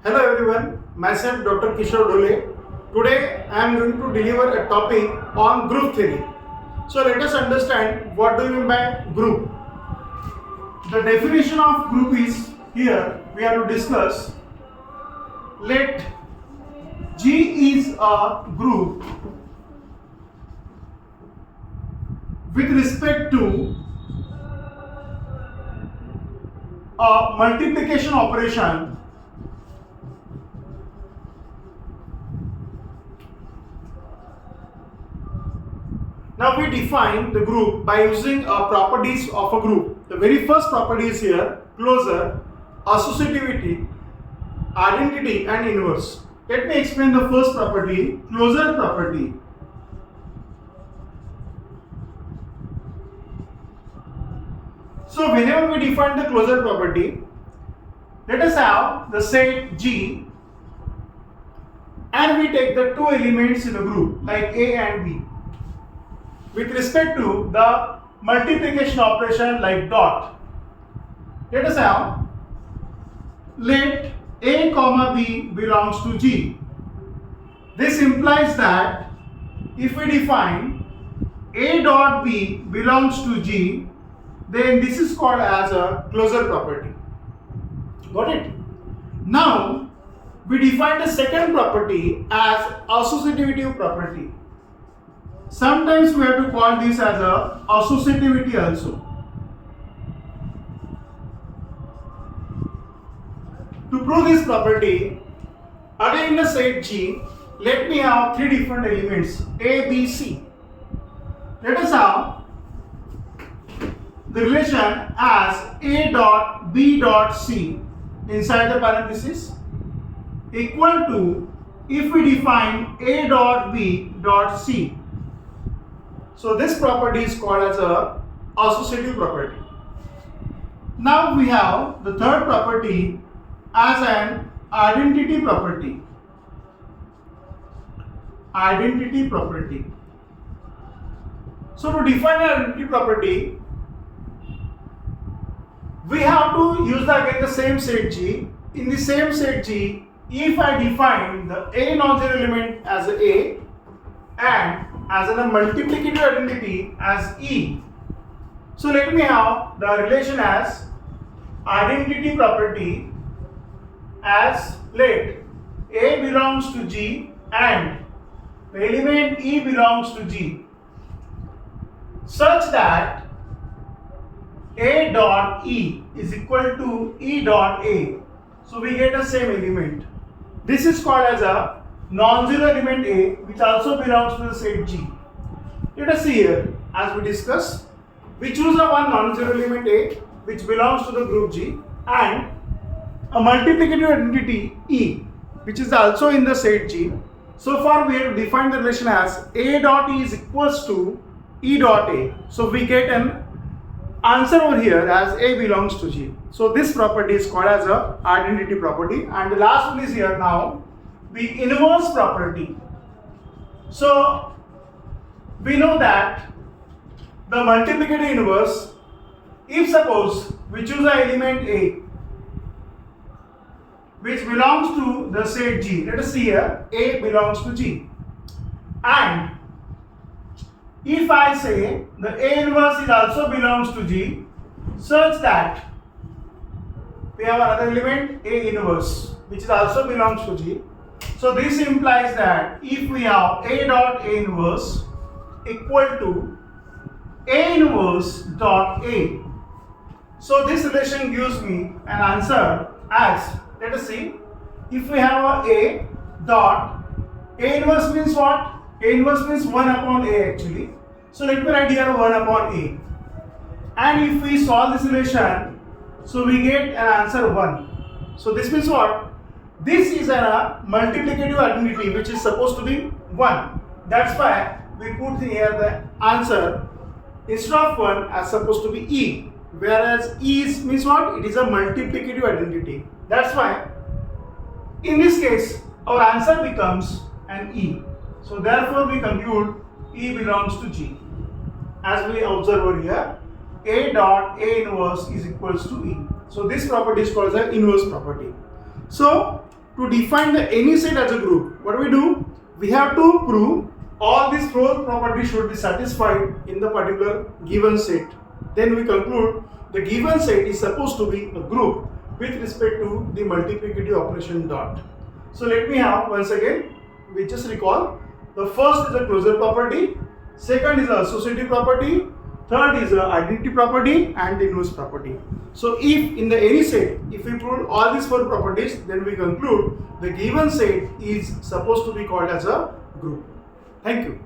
Hello everyone, myself Dr. Kishore Dhole. Today I am going to deliver a topic on group theory. So let us understand what do you mean by group. The definition of group is here we have to discuss. Let G is a group with respect to a multiplication operation Now we define the group by using properties of a group. The very first property is here closure, associativity, identity and inverse. Let me explain the first property, closure property. So whenever we define the closure property, let us have the set G and we take the two elements in a group like A and B. With respect to the multiplication operation like dot, let us have let A comma B belongs to G. This implies that if we define A dot B belongs to G, then this is called as a closure property. Got it? Now we define the second property as associativity property. Sometimes we have to call this as a associativity also. To prove this property, again in the set G, let me have three different elements A, B, C. Let us have the relation as A dot B dot C inside the parenthesis equal to if we define A dot B dot C. So this property is called as a associative property. Now we have the third property as an identity property. Identity property. So to define an identity property, we have to use again the same set G. In the same set G, if I define the A non-zero element as A and as a multiplicative identity as E. So let me have the relation as identity property as let A belongs to G and the element E belongs to G such that A dot E is equal to E dot A. So we get the same element. This is called as a non-zero element A which also belongs to the set G. Let us see here, as we discussed, we choose a one non-zero element A which belongs to the group G and a multiplicative identity E which is also in the set G. So far we have defined the relation as A dot E is equals to E dot A. So we get an answer over here as A belongs to G. So this property is called as a identity property, and the last one is here now the inverse property. So we know that the multiplicative inverse, if suppose we choose an element A which belongs to the set G, let us see here A belongs to G, and if I say the A inverse is also belongs to G such that we have another element A inverse which is also belongs to G. So this implies that if we have A dot A inverse equal to A inverse dot A, so this relation gives me an answer as, let us see, if we have A dot A inverse means what? A inverse means 1 upon A actually. So let me write here 1 upon A. And if we solve this relation, so we get an answer 1. So this means what? This is a multiplicative identity which is supposed to be 1. That's why we put here the answer instead of 1 as supposed to be E. Whereas E means what? It is a multiplicative identity. That's why in this case our answer becomes an E. So therefore we conclude E belongs to G. As we observe over here, A dot A inverse is equals to E. So this property is called as an inverse property. So to define the any set as a group, what do? We have to prove all these four properties should be satisfied in the particular given set. Then we conclude the given set is supposed to be a group with respect to the multiplicative operation dot. So let me have once again, we just recall. The first is a closure property, second is a associative property, third is a identity property, and the inverse property. So if in the any set, if we prove all these four properties, then we conclude the given set is supposed to be called as a group. Thank you.